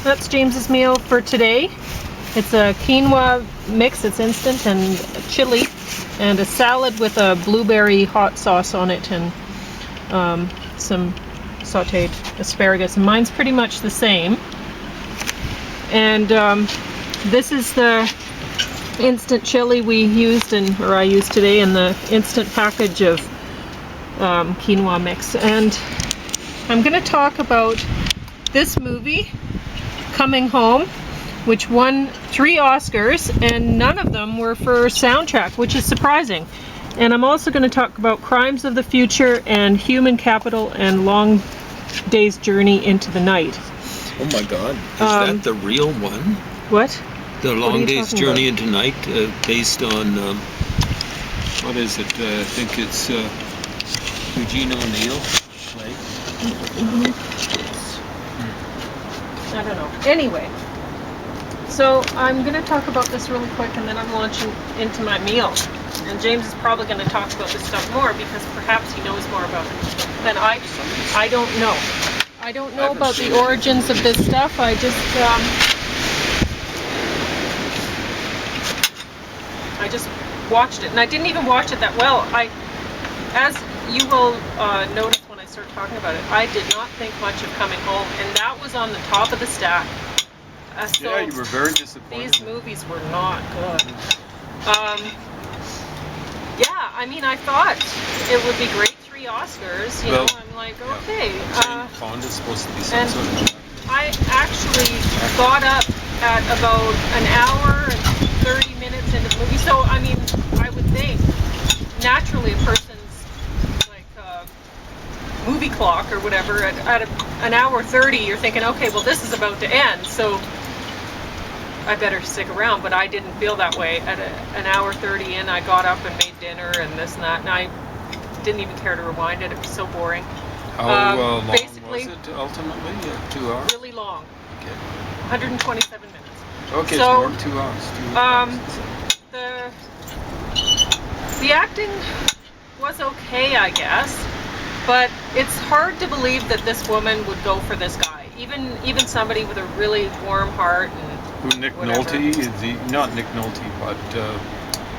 that's James's meal for today. It's a quinoa mix, it's instant, and chili, and a salad with a blueberry hot sauce on it, and some sauteed asparagus. And mine's pretty much the same. And this is the instant chili we used, I used today, in the instant package of quinoa mix. And I'm going to talk about this movie, Coming Home, which won 3 Oscars, and none of them were for soundtrack, which is surprising. And I'm also going to talk about Crimes of the Future and Human Capital and Long Day's Journey into the Night. Oh my God, is that the real one? What? The Long Day's Journey into Night, based on, what is it? I think it's Eugene O'Neill. I don't know. Anyway, so I'm going to talk about this really quick, and then I'm launching into my meal. And James is probably going to talk about this stuff more because perhaps he knows more about it than I don't know. I don't know about the origins of this stuff. I just watched it, and I didn't even watch it that well. As you will notice when I start talking about it, I did not think much of Coming Home, and that was on the top of the stack. So yeah, you were very disappointed. These movies were not good. Yeah, I mean, I thought it would be great. 3 Oscars, you know. I'm like, okay. Jane Fonda's supposed to be some sort of. I actually got up at about an hour and 30 minutes into the movie. So, I mean, I would think naturally a person's like movie clock or whatever at an hour 30, you're thinking, okay, well, this is about to end, so I better stick around. But I didn't feel that way. At an hour 30 in, I got up and made dinner and this and that, and I didn't even care to rewind it. It was so boring. How long basically, was it ultimately? 2 hours? Really long. Okay. 127 minutes. Okay, so more than 2 hours. The acting was okay, I guess, but it's hard to believe that this woman would go for this guy. Even somebody with a really warm heart. And Nick Nolte is not Nick Nolte, but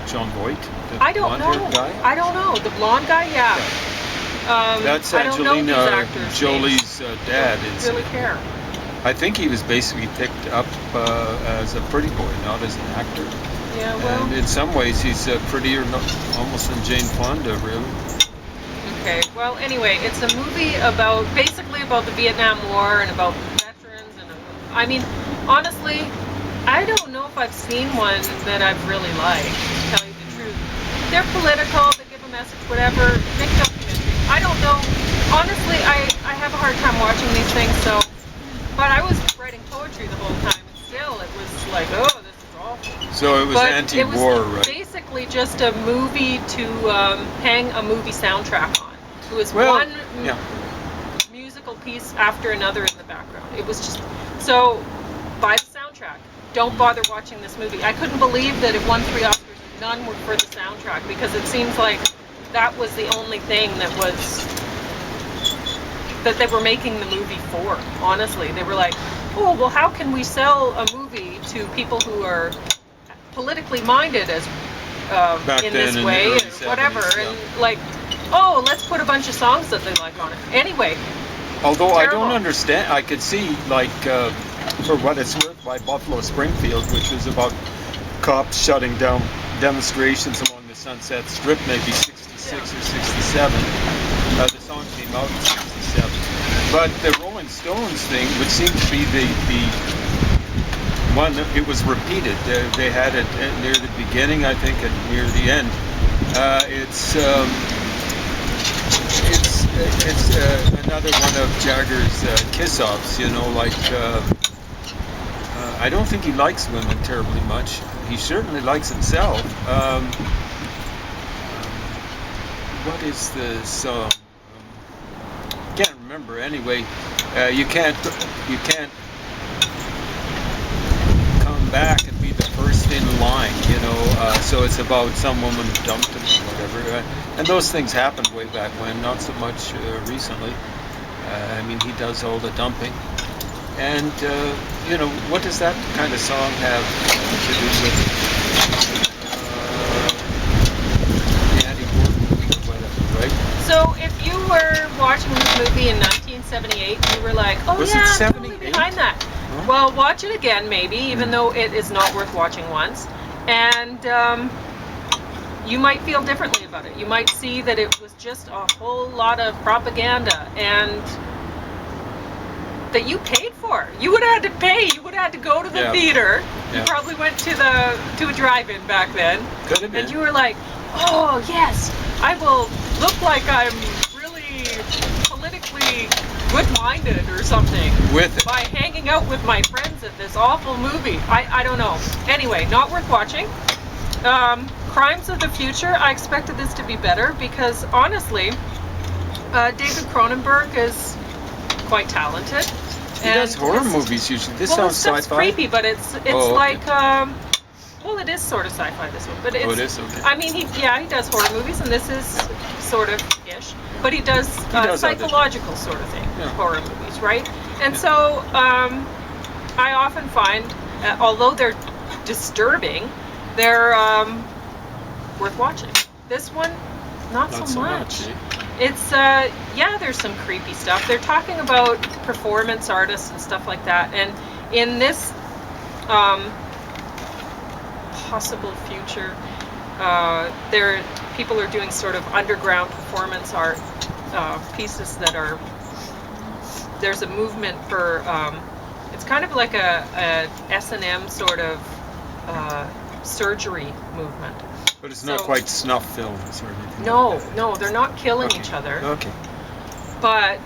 John Voight. I don't know. Guy? I don't know. The blonde guy, yeah. That's I don't know Angelina these actors' Jolie's dad. I don't really care. I think he was basically picked up as a pretty boy, not as an actor. Yeah, well. And in some ways, he's prettier, almost than Jane Fonda, really. Okay. Well, anyway, it's a movie basically about the Vietnam War and about veterans. And I mean, honestly, I don't know if I've seen one that I've really liked, to tell you the truth. They're political, they give a message, whatever. Make documentary. I don't know. Honestly, I have a hard time watching these things, but I was writing poetry the whole time, and still it was like, oh, this is awful. So it was anti-war, right? Basically just a movie to hang a movie soundtrack on. It was one musical piece after another in the background. It was just, so buy the soundtrack. Don't bother watching this movie. I couldn't believe that it won 3 Oscars and none were for the soundtrack, because it seems like that was the only thing that they were making the movie for. Honestly, they were like, oh, well, how can we sell a movie to people who are politically minded as in this way, or whatever, and like, oh, let's put a bunch of songs that they like on it. Anyway. Although terrible. I don't understand, I could see, like, for what it's worth, by Buffalo Springfield, which was about cops shutting down demonstrations along the Sunset Strip, maybe 66 or 67. The song came out in 67. But the Rolling Stones thing would seem to be the one that it was repeated. They had it near the beginning, I think, and near the end. It's another one of Jagger's kiss-offs, you know, like, I don't think he likes women terribly much. He certainly likes himself. What is the song? Can't remember. Anyway, you can't come back and be the first in line, you know. So it's about some woman who dumped him or whatever. And those things happened way back when, not so much recently. I mean, he does all the dumping. And you know, what does that kind of song have to do with the anti-war movement or whatever, right? So if you were watching this movie in 1978, you were like, oh Was yeah, it I'm totally 78? behind that. Huh? Well, watch it again maybe, even though it is not worth watching once. And you might feel differently about it. You might see that it was just a whole lot of propaganda and that you paid for. You would have had to pay. You would have had to go to the theater. You probably went to a drive-in back then. Could have been. And you were like, oh yes, I will look like I'm really politically good-minded or something With it. by hanging out with my friends at this awful movie. I don't know. Anyway, not worth watching. Crimes of the Future, I expected this to be better because honestly, David Cronenberg is quite talented. He does horror movies usually. This sounds stuff's sci-fi. creepy, but it's okay. like well, it is sort of sci-fi, this one, but it's. Oh, it is? Okay. I mean, he does horror movies, and this is sort of ish, but he does psychological sort of thing, horror movies, right? And so I often find, although they're disturbing, they're worth watching. This one, not so much. Eh? It's there's some creepy stuff. They're talking about performance artists and stuff like that, and in this possible future, people are doing sort of underground performance art pieces that are. There's a movement for. It's kind of like a S&M sort of surgery movement. But it's not quite snuff films or anything. No, they're not killing each other. Okay. But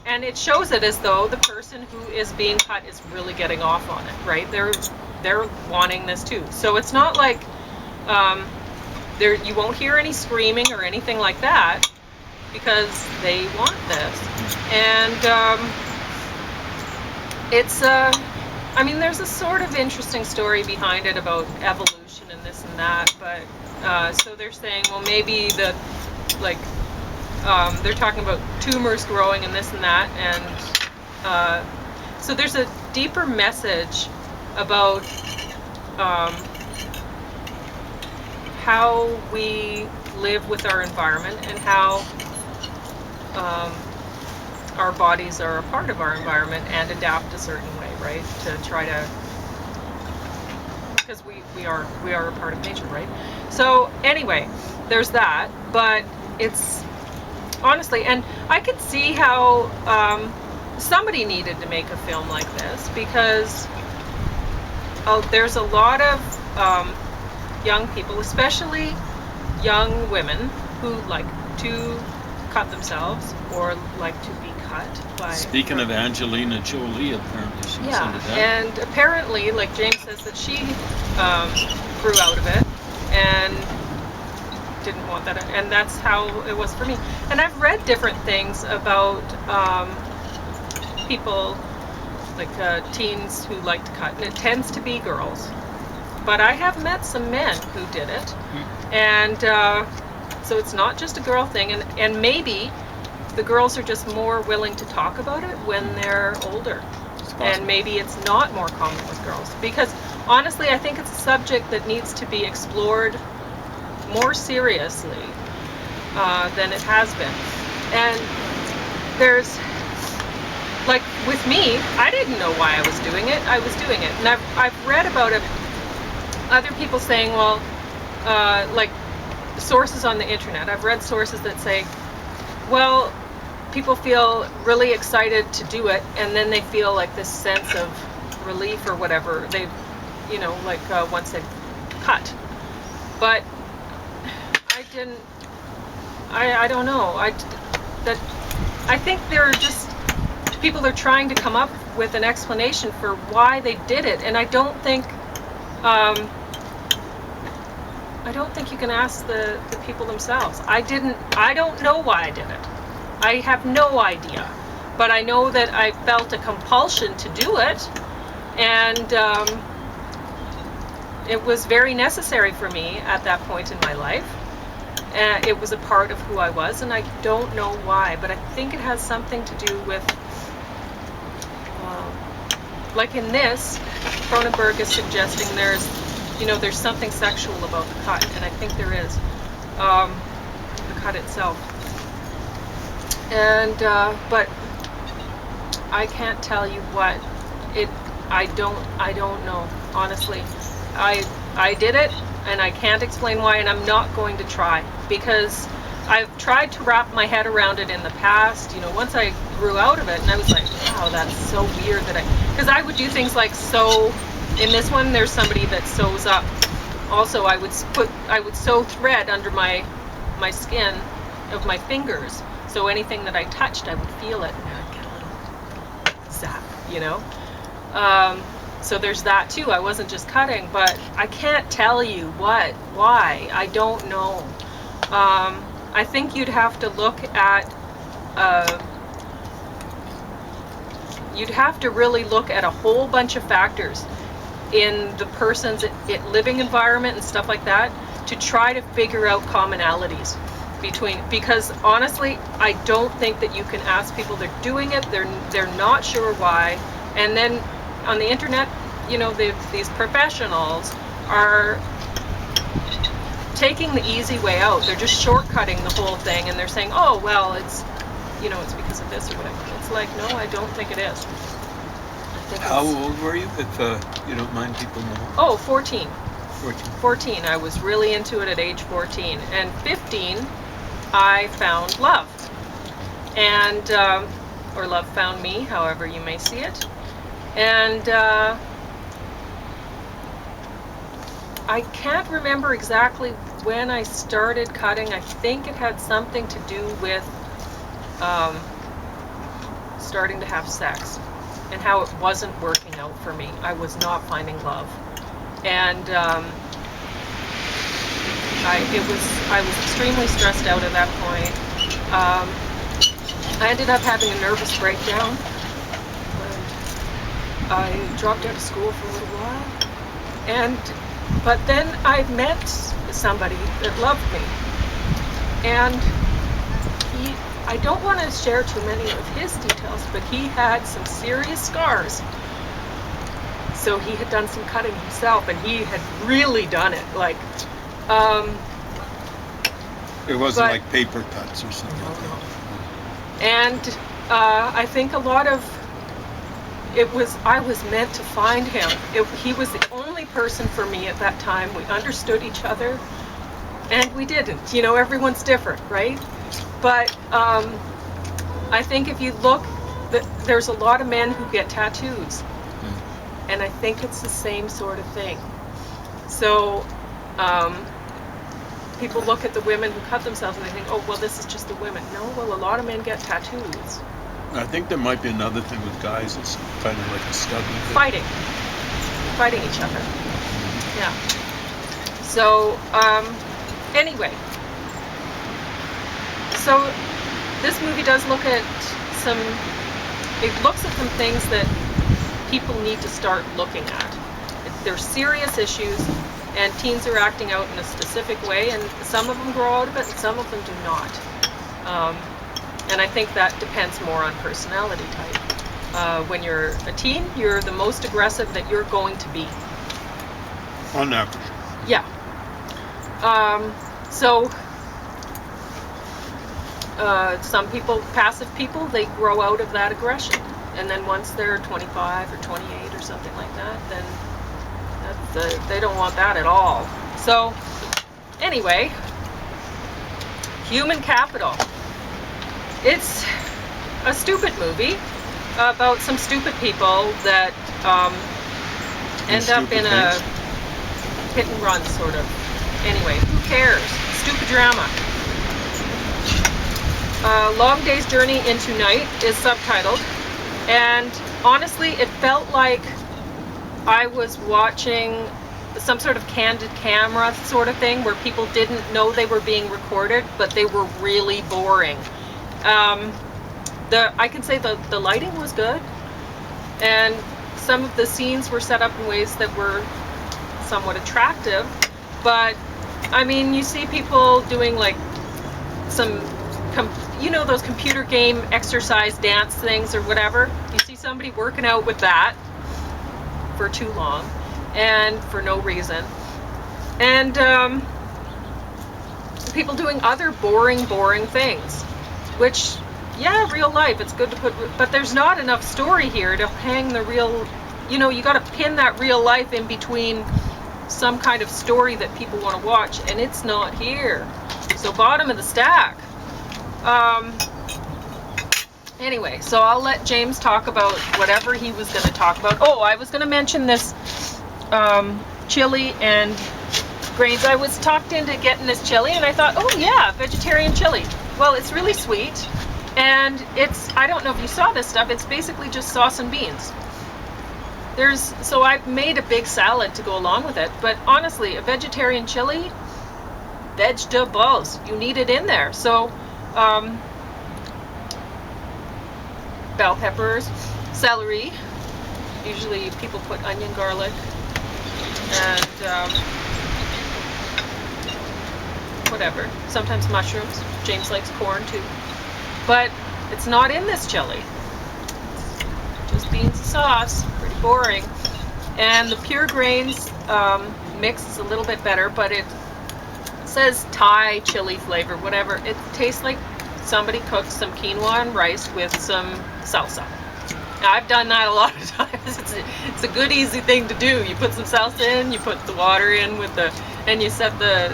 and it shows it as though the person who is being cut is really getting off on it, right? They're wanting this too. So it's not like you won't hear any screaming or anything like that because they want this. And it's I mean, there's a sort of interesting story behind it about evolution and this and that, but so they're saying, well, maybe they're talking about tumors growing and this and that, and so there's a deeper message about how we live with our environment and how our bodies are a part of our environment and adapt a certain way, right? To try to, because we are a part of nature, right? So anyway, there's that, but it's honestly, and I could see how somebody needed to make a film like this because there's a lot of young people, especially young women, who like to cut themselves or like to be cut by. Speaking of Angelina Jolie, apparently she's into that. And apparently, like James says, that she grew out of it and didn't want that, and that's how it was for me. And I've read different things about people, like teens who like to cut, and it tends to be girls. But I have met some men who did it, and so it's not just a girl thing, and maybe the girls are just more willing to talk about it when they're older, and maybe it's not more common with girls, because honestly I think it's a subject that needs to be explored more seriously than it has been. And there's, like with me, I didn't know why I was doing it. I was doing it, and I've read about it, other people saying, well, like sources on the internet, I've read sources that say, well, people feel really excited to do it, and then they feel like this sense of relief or whatever, they, you know, like once they've cut. But I don't know, I think there are just, people are trying to come up with an explanation for why they did it, and I don't think you can ask the people themselves. I don't know why I did it. I have no idea. But I know that I felt a compulsion to do it, and it was very necessary for me at that point in my life. It was a part of who I was, and I don't know why, but I think it has something to do with like in this, Cronenberg is suggesting there's something sexual about the cut, and I think there is, the cut itself. And but I can't tell you what it. I don't know, honestly. I did it, and I can't explain why, and I'm not going to try, because I've tried to wrap my head around it in the past, once I grew out of it, and I was like, wow, that's so weird because I would do things like sew. In this one, there's somebody that sews up. Also, I would sew thread under my skin of my fingers, so anything that I touched, I would feel it, and I'd get a little zap, So there's that too. I wasn't just cutting, but I can't tell you why. I don't know. I think you'd have to look at, you'd have to really look at a whole bunch of factors in the person's living environment and stuff like that to try to figure out commonalities because honestly, I don't think that you can ask people. They're doing it, they're not sure why, and then on the internet, these professionals are taking the easy way out. They're just shortcutting the whole thing, and they're saying, oh, well, it's it's because of this or whatever. It's like, no, I don't think it is. How old were you, if you don't mind people knowing? Oh, 14. 14. I was really into it at age 14. And 15, I found love. And, or love found me, however you may see it. And I can't remember exactly when I started cutting. I think it had something to do with starting to have sex and how it wasn't working out for me. I was not finding love. And I was extremely stressed out at that point. I ended up having a nervous breakdown. I dropped out of school for a little while. But then I met somebody that loved me. And I don't want to share too many of his details, but he had some serious scars. So he had done some cutting himself, and he had really done it. It wasn't like paper cuts or something. No. And I think a lot of I was meant to find him. He was the only person for me at that time. We understood each other, and we didn't. Everyone's different, right? But I think if you look, there's a lot of men who get tattoos, and I think it's the same sort of thing. So people look at the women who cut themselves and they think, oh, well, this is just the women. No, well, a lot of men get tattoos. I think there might be another thing with guys. It's kind of like a stubby thing. Fighting each other. Yeah. So anyway, so this movie does look at some things that people need to start looking at. They're serious issues, and teens are acting out in a specific way, and some of them grow out of it and some of them do not. And I think that depends more on personality type. When you're a teen, you're the most aggressive that you're going to be. On average. Yeah. So some people, passive people, they grow out of that aggression. And then once they're 25 or 28 or something like that, then they don't want that at all. So anyway, Human Capital. It's a stupid movie about some stupid people that end up in a hit and run sort of. Anyway, who cares? Stupid drama. Long Day's Journey into Night is subtitled, and honestly, it felt like I was watching some sort of candid camera sort of thing where people didn't know they were being recorded, but they were really boring. I can say the lighting was good, and some of the scenes were set up in ways that were somewhat attractive, but I mean, you see people doing like some, those computer game exercise dance things or whatever. You see somebody working out with that, for too long and for no reason. And people doing other boring things, which, yeah, real life, it's good to put, but there's not enough story here to hang the real, you know, you got to pin that real life in between some kind of story that people want to watch, and it's not here. So bottom of the stack. Anyway, so I'll let James talk about whatever he was going to talk about. Oh, I was going to mention this chili and grains. I was talked into getting this chili, and I thought, oh yeah, vegetarian chili. Well, it's really sweet, and it's, I don't know if you saw this stuff, it's basically just sauce and beans. So I've made a big salad to go along with it, but honestly, a vegetarian chili, vegetables, you need it in there. So, bell peppers, celery, usually people put onion, garlic, and whatever, sometimes mushrooms. James likes corn too, but it's not in this chili. It's just beans and sauce, pretty boring. And the pure grains mix is a little bit better, but it says Thai chili flavor, whatever. It tastes like somebody cooked some quinoa and rice with some salsa. Now, I've done that a lot of times. It's a good, easy thing to do. You put some salsa in, you put the water in and you set the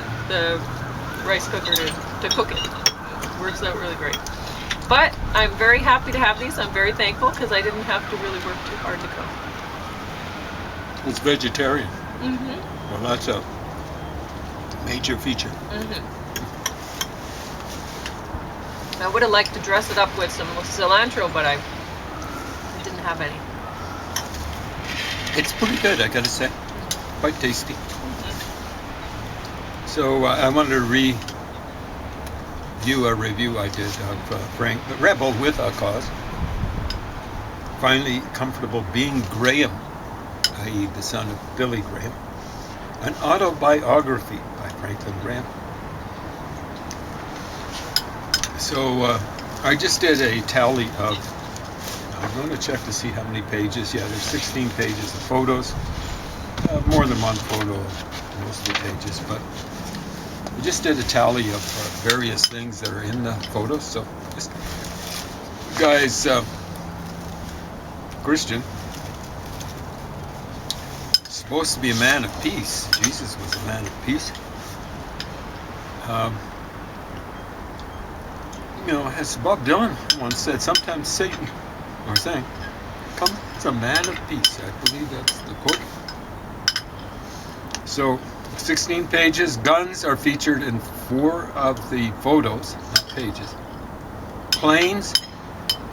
rice cooker to cook it. It works out really great. But I'm very happy to have these. I'm very thankful because I didn't have to really work too hard to cook. It's vegetarian. Mm-hmm. Well, that's a major feature. Mm-hmm. I would have liked to dress it up with some cilantro, but I didn't have any. It's pretty good, I gotta say. Quite tasty. Mm-hmm. So I wanted to review a review I did of Frank Rebel with a Cause. Finally Comfortable Being Graham, i.e. the son of Billy Graham. An autobiography by Franklin Graham. So I just did a tally of, I'm going to check to see how many pages. Yeah, there's 16 pages of photos. More than one photo of most of the pages, but we just did a tally of various things that are in the photos. So this guy's Christian, supposed to be a man of peace. Jesus was a man of peace. You know, as Bob Dylan once said, sometimes Satan, or saying, comes a man of peace. I believe that's the quote. So, 16 pages. Guns are featured in 4 of the photos, not pages. Planes,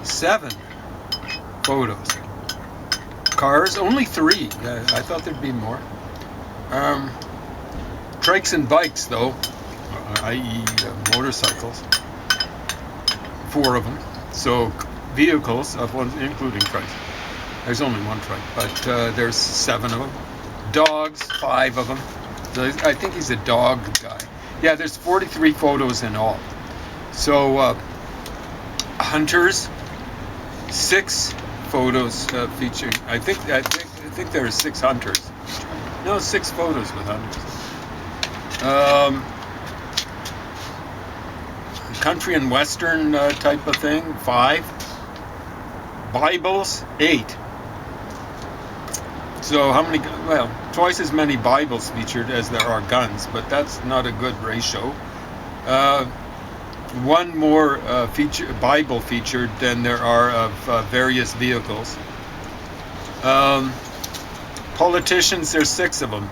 7 photos. Cars, only 3. I thought there'd be more. Trikes and bikes, though, i.e. motorcycles. 4 of them. So vehicles of one, including trikes. There's only one trike, but there's 7 of them. Dogs, 5 of them. So I think he's a dog guy. Yeah, there's 43 photos in all. So hunters, 6 photos featuring. I think there are 6 hunters. No, 6 photos with hunters. Country and western type of thing, 5. Bibles, 8. So how many? Well, twice as many Bibles featured as there are guns, but that's not a good ratio. 1 more Bible featured than there are of various vehicles. Politicians, there's 6 of them.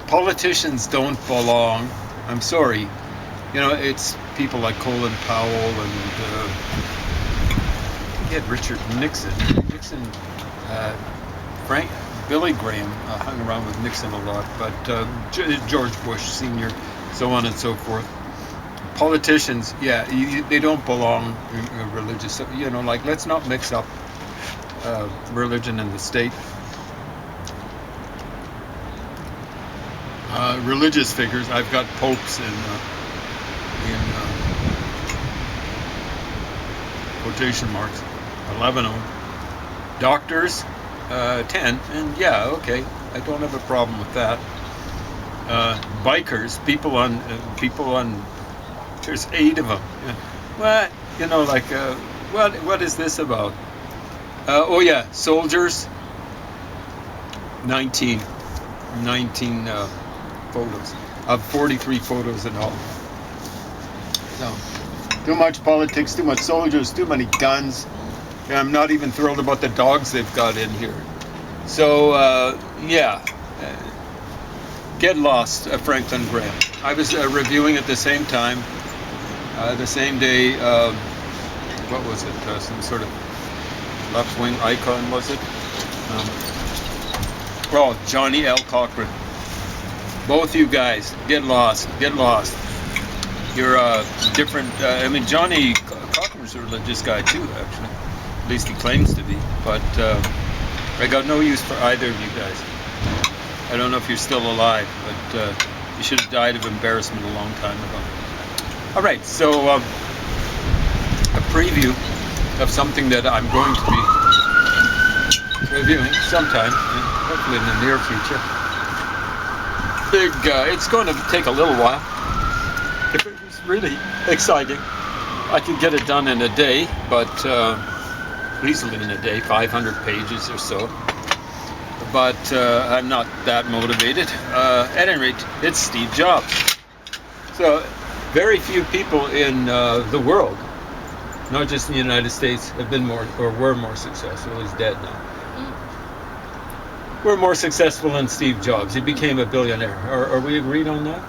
Politicians don't belong. I'm sorry. You know, it's people like Colin Powell and Richard Nixon. Billy Graham hung around with Nixon a lot, but George Bush Sr., so on and so forth. Politicians, yeah, they don't belong in religious. You know, like, let's not mix up religion and the state. Religious figures, I've got popes in quotation marks, 11 of them. Doctors, 10, and yeah, okay, I don't have a problem with that. Bikers, people on, there's 8 of them. What, like, what is this about? Oh yeah, soldiers, 19 photos, of 43 photos in all. So, too much politics, too much soldiers, too many guns. And I'm not even thrilled about the dogs they've got in here. So, yeah. Get Lost, Franklin Graham. I was reviewing at the same time, the same day, what was it? Some sort of left-wing icon, was it? Johnny L. Cochran. Both you guys, get lost. You're different. Johnny Cochran's a religious guy too, actually. At least he claims to be. But I got no use for either of you guys. I don't know if you're still alive, but you should have died of embarrassment a long time ago. All right, so a preview of something that I'm going to be reviewing sometime, hopefully in the near future. It's going to take a little while. If it was really exciting, I could get it done in a day, but easily in a day, 500 pages or so. But I'm not that motivated. At any rate, it's Steve Jobs. So very few people in the world, not just in the United States, have been more or were more successful. He's dead now. We're more successful than Steve Jobs. He became a billionaire. Are we agreed on that?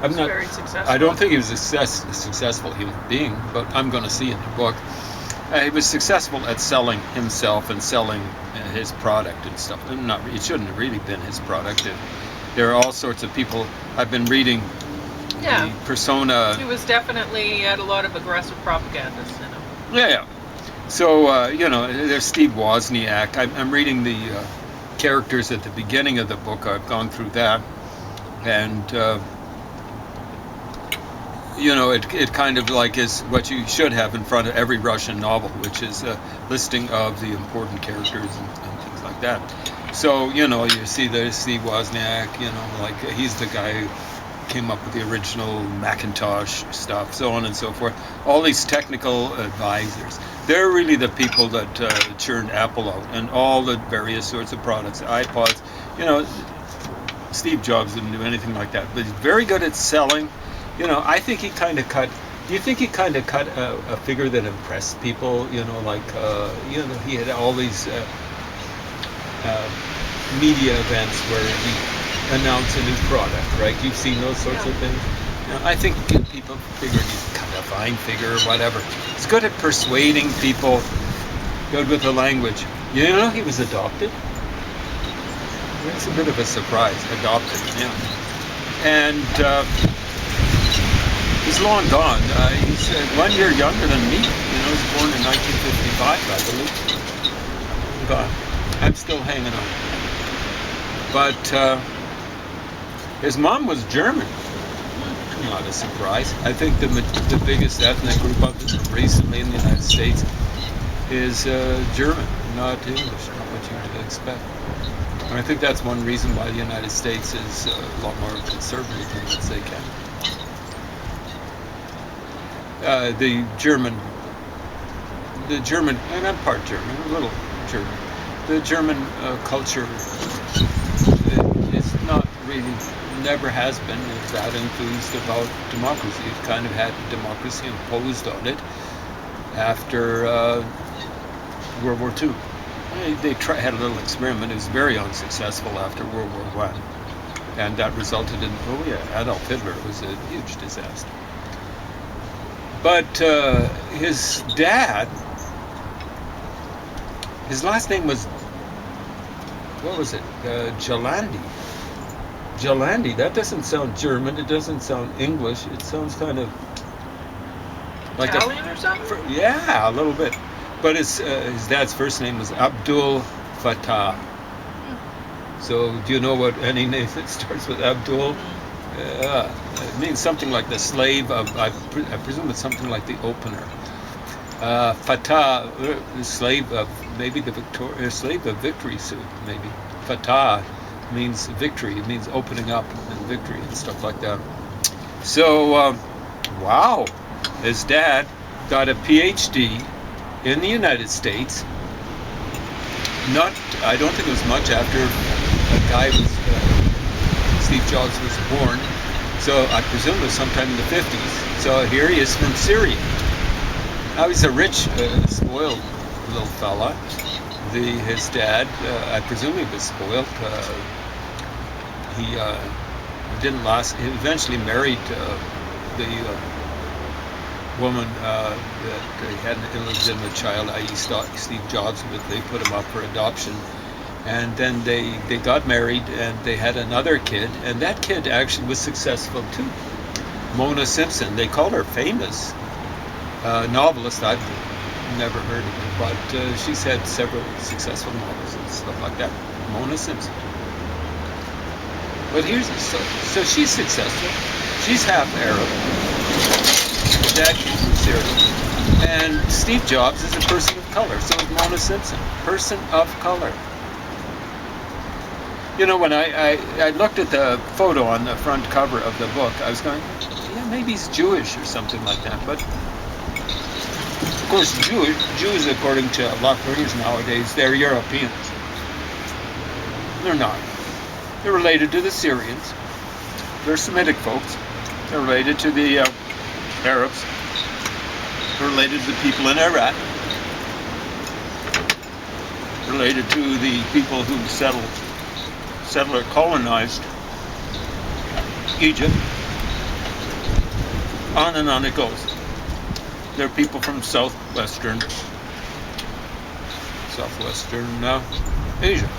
I'm not very successful. I don't think he was a successful human being, but I'm going to see in the book. He was successful at selling himself and selling his product and stuff. It shouldn't have really been his product. There are all sorts of people. I've been reading the persona. He was definitely had a lot of aggressive propagandists in him. Yeah. So, there's Steve Wozniak. I'm reading the characters at the beginning of the book. I've gone through that. And, it kind of like is what you should have in front of every Russian novel, which is a listing of the important characters and things like that. So, you see there's Steve Wozniak, like he's the guy who came up with the original Macintosh stuff, so on and so forth. All these technical advisors. They're really the people that churned Apple out and all the various sorts of products, iPods. Steve Jobs didn't do anything like that, but he's very good at selling. I think he kind of cut. Do you think he kind of cut a figure that impressed people? He had all these media events where he announced a new product, right? You've seen those sorts of things. I think people figured he's kind of fine figure or whatever. He's good at persuading people, good with the language. He was adopted. That's a bit of a surprise. Adopted, and he's long gone. He's 1 year younger than me. He was born in 1955, I believe. Gone. I'm still hanging on. But his mom was German. Not a surprise. I think the biggest ethnic group up recently in the United States is German, not English, not what you would expect. And I think that's one reason why the United States is a lot more conservative than let's say Canada. The German, and I'm part German, a little German. The German culture is not really, never has been that enthused about democracy. It kind of had democracy imposed on it after World War II. They had a little experiment. It was very unsuccessful after World War I. And that resulted in, Adolf Hitler. It was a huge disaster. But his dad, his last name was, what was it? Jalandi. Jalandi. That doesn't sound German. It doesn't sound English. It sounds kind of like Italian or something? Yeah, a little bit. But his dad's first name was Abdul Fattah. So do you know what any name that starts with Abdul? It means something like the slave of, I presume it's something like the opener. Fatah, slave of maybe slave of victory suit, maybe. Fatah means victory. It means opening up and victory and stuff like that. So, wow, his dad got a PhD in the United States. I don't think it was much after Steve Jobs was born. So I presume it was sometime in the 50s. So here he is from Syria. Now he's a rich, spoiled little fella. His dad, I presume he was spoiled. He didn't last. He eventually married the woman that they had an illegitimate child, i.e. Steve Jobs, but they put him up for adoption. And then they got married and they had another kid, and that kid actually was successful too. Mona Simpson, they call her famous. Novelist, I've never heard of her, but she's had several successful novels and stuff like that. Mona Simpson. But so she's successful. She's half Arab. Dad came from Syria. And Steve Jobs is a person of color. So is Mona Simpson. Person of color. You know, when I looked at the photo on the front cover of the book, I was going, yeah, maybe he's Jewish or something like that. But of course, Jews, according to Lockriders nowadays, they're Europeans. They're not. They're related to the Syrians. They're Semitic folks. They're related to the Arabs. They're related to the people in Iraq. They're related to the people who colonized Egypt. On and on it goes. They're people from southwestern Asia.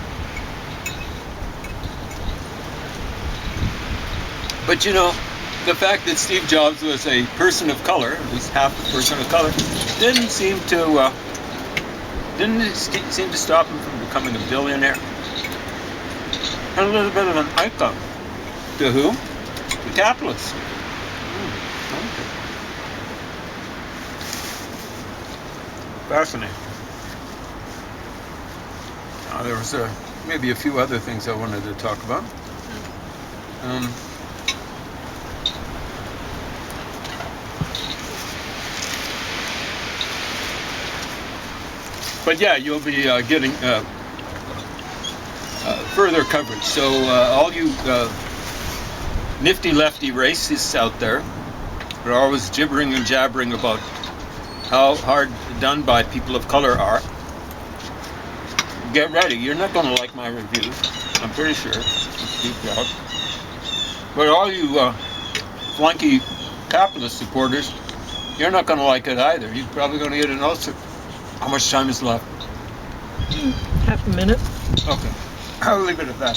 But you know, the fact that Steve Jobs was a person of color, at least half a person of color, didn't seem to stop him from becoming a billionaire. And a little bit of an icon. To who? The capitalists. Okay. Fascinating. Now, there was maybe a few other things I wanted to talk about. But yeah, you'll be getting further coverage. So all you nifty lefty racists out there are always gibbering and jabbering about how hard done by people of color are. Get ready. You're not going to like my reviews, I'm pretty sure. But all you flunky capitalist supporters, you're not going to like it either. You're probably going to get an ulcer. How much time is left? Half a minute. Okay. I'll leave it at that.